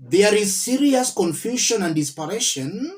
There is serious confusion and desperation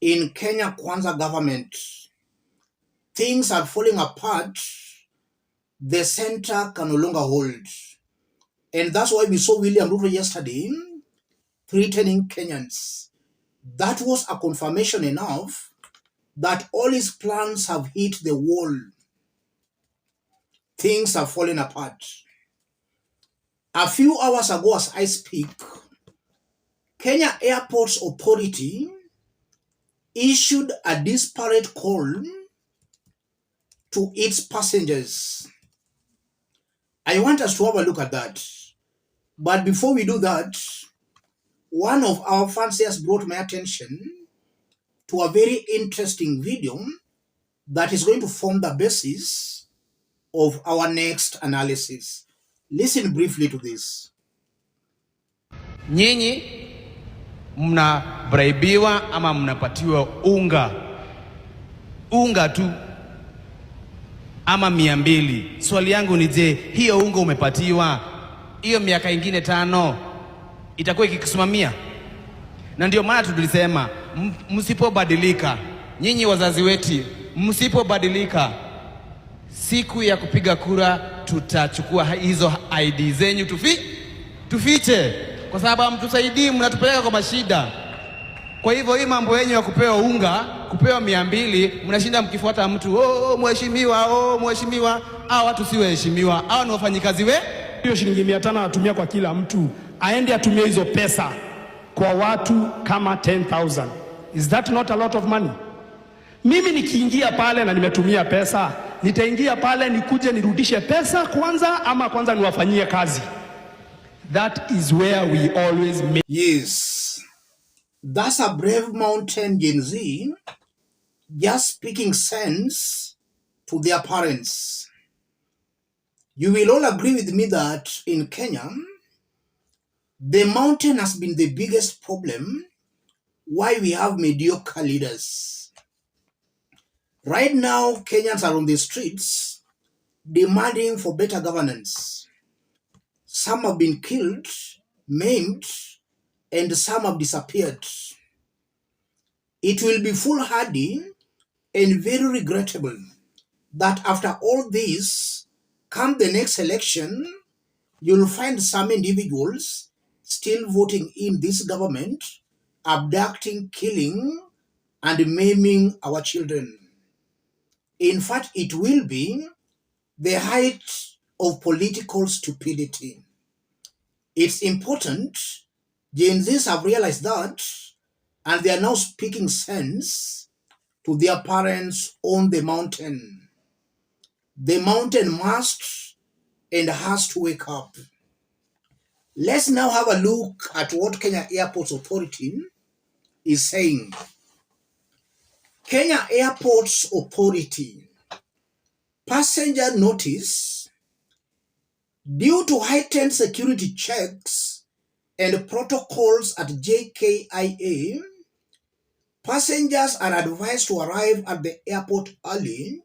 in Kenya Kwanza government. Things are falling apart. The center can no longer hold. And that's why we saw William Ruto yesterday threatening Kenyans. That was a confirmation enough that all his plans have hit the wall. Things are falling apart. A few hours ago, as I speak, Kenya Airports Authority issued a disparate call to its passengers. I want us to have a look at that. But before we do that, one of our fanciers brought my attention to a very interesting video that is going to form the basis of our next analysis. Listen briefly to this. Nyinyi mnabraibiwa ama mnapatiwa unga tu ama 200. Swali yangu ni je, hiyo unga umepatiwa hiyo miaka ingine 5 itakuwa ikikusimamia? Na ndio maana tulisema msipobadilika, nyinyi wazazi wetu, msipobadilika, siku ya kupiga kura tutachukua hizo ID zenyu tufiche, kwa sababu mtusaidii, mnatupeleka kwa mashida. Kwa hivyo hii mambo yenyu ya kupewa unga, kupewa 200, mnashinda mkifuata mtu, mheshimiwa. Hao watu si waheshimiwa, hao ni wafanyikazi hiyo shilingi 500 anatumia kwa kila mtu, aende atumie hizo pesa kwa watu kama 10,000. Is that not a lot of money? Mimi nikiingia pale na nimetumia pesa, nitaingia pale nikuje nirudishe pesa kwanza ama kwanza niwafanyie kazi? That is where we always make. Yes, that's a brave mountain Gen Z just speaking sense to their parents. You will all agree with me that in Kenya, the mountain has been the biggest problem why we have mediocre leaders. Right now, Kenyans are on the streets demanding for better governance. Some have been killed, maimed, and some have disappeared. It will be foolhardy and very regrettable that after all this, come the next election, you'll find some individuals still voting in this government, abducting, killing, and maiming our children. In fact, it will be the height of political stupidity. It's important Gen Zs have realized that, and they are now speaking sense to their parents on the mountain. The mountain must and has to wake up. Let's now have a look at what Kenya Airports Authority is saying. Kenya Airports Authority passenger notice: due to heightened security checks and protocols at JKIA, passengers are advised to arrive at the airport early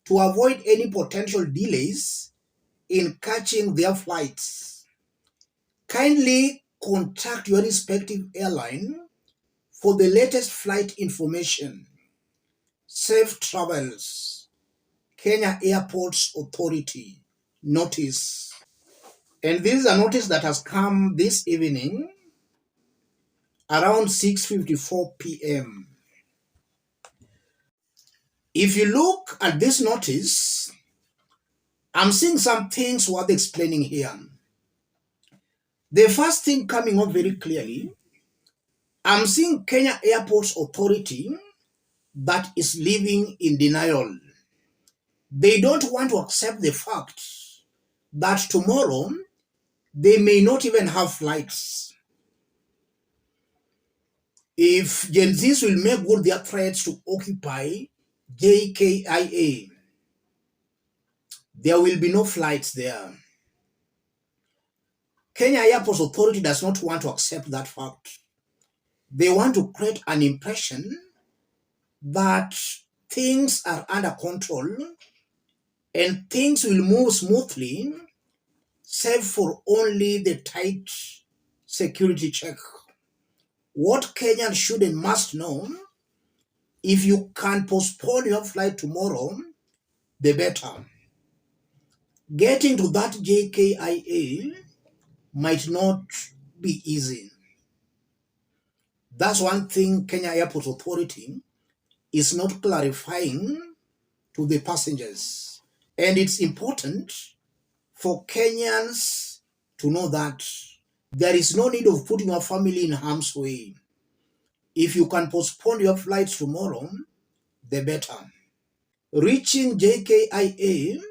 to avoid any potential delays in catching their flights. Kindly contact your respective airline for the latest flight information. Safe travels. Kenya Airports Authority notice. And this is a notice that has come this evening around 6:54 p.m. If you look at this notice, I'm seeing some things worth explaining here. The first thing coming up very clearly, I'm seeing Kenya Airports Authority that is living in denial. They don't want to accept the fact that tomorrow they may not even have flights. If Gen Zs will make good their threats to Occupy JKIA, there will be no flights there. Kenya Airports Authority does not want to accept that fact. They want to create an impression that things are under control and things will move smoothly, save for only the tight security check. What Kenyans should and must know, if you can postpone your flight tomorrow, the better. Getting to that JKIA might not be easy. That's one thing Kenya Airport Authority is not clarifying to the passengers. And it's important for Kenyans to know that there is no need of putting your family in harm's way. If you can postpone your flights tomorrow, the better. Reaching JKIA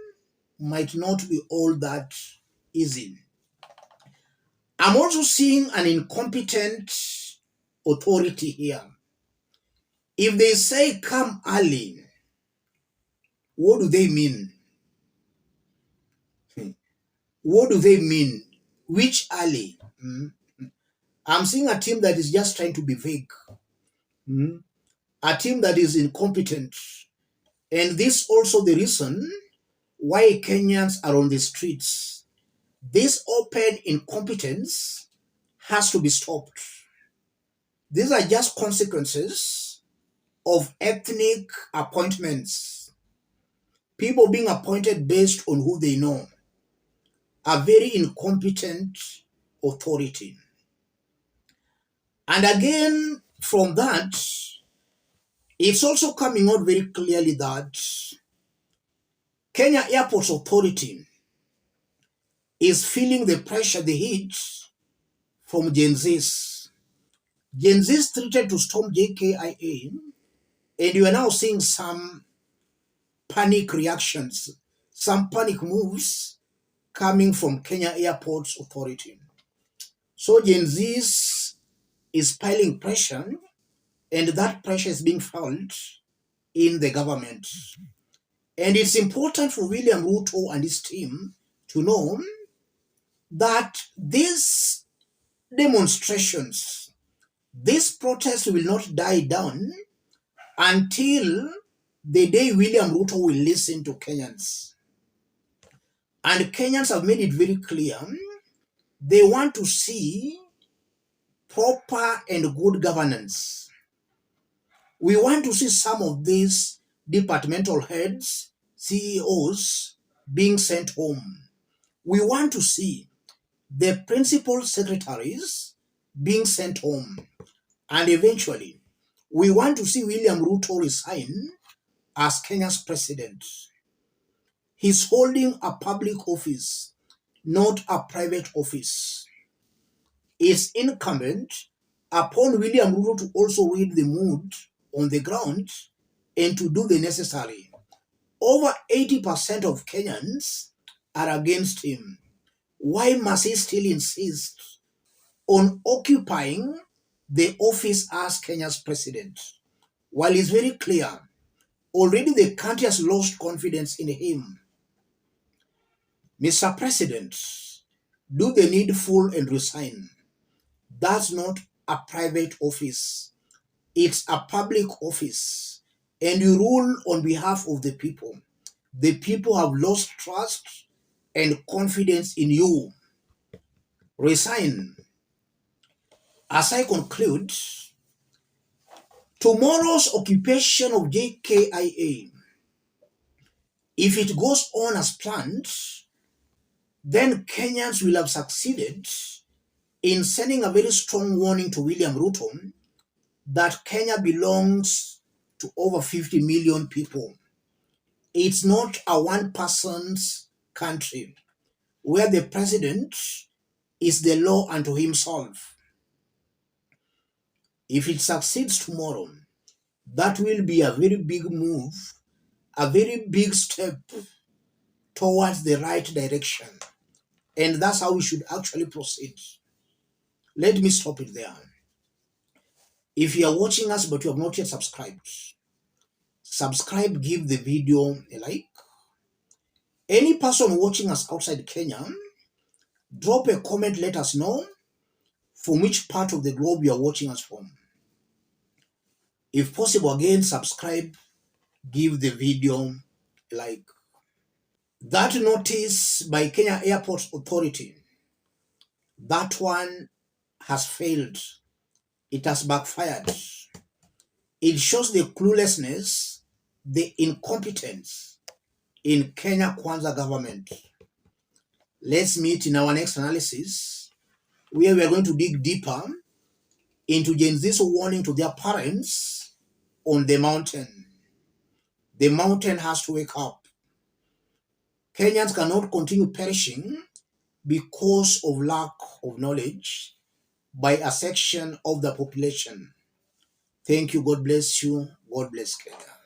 might not be all that easy. I'm also seeing an incompetent authority here. If they say come early, what do they mean? What do they mean? Which early? I'm seeing a team that is just trying to be vague. A team that is incompetent. And this also the reason why Kenyans are on the streets. This open incompetence has to be stopped. These are just consequences of ethnic appointments. People being appointed based on who they know. A very incompetent authority. And again, from that, it's also coming out very clearly that Kenya Airports Authority is feeling the pressure, the heat from Gen Zs. Gen Zs threatened to storm JKIA, and you are now seeing some panic reactions, some panic moves coming from Kenya Airports Authority. So Gen Zs is piling pressure, and that pressure is being felt in the government. And it's important for William Ruto and his team to know that these demonstrations, this protest will not die down until the day William Ruto will listen to Kenyans. And Kenyans have made it very clear they want to see proper and good governance. We want to see some of these departmental heads, CEOs, being sent home. We want to see the principal secretaries being sent home. And eventually, we want to see William Ruto resign as Kenya's president. He's holding a public office, not a private office. It's incumbent upon William Ruto to also read the mood on the ground and to do the necessary. Over 80% of Kenyans are against him. Why must he still insist on occupying the office as Kenya's president? While it's very clear, already the country has lost confidence in him. Mr. President, do the needful and resign. That's not a private office. It's a public office. And you rule on behalf of the people. The people have lost trust and confidence in you. Resign. As I conclude, tomorrow's occupation of JKIA, if it goes on as planned, then Kenyans will have succeeded in sending a very strong warning to William Ruto that Kenya belongs to over 50 million people. It's not a one-person's country where the president is the law unto himself. If it succeeds tomorrow, that will be a very big move, a very big step towards the right direction. And that's how we should actually proceed. Let me stop it there. If you are watching us but you have not yet subscribed, subscribe, give the video a like. Any person watching us outside Kenya, drop a comment, let us know from which part of the globe you are watching us from. If possible, again, subscribe, give the video a like. That notice by Kenya Airports Authority, that one has failed. It has backfired. It shows the cluelessness, the incompetence in Kenya Kwanza government. Let's meet in our next analysis, where we are going to dig deeper into Gen Z's warning to their parents on the mountain. The mountain has to wake up. Kenyans cannot continue perishing because of lack of knowledge by a section of the population. Thank you. God bless you. God bless Kenya.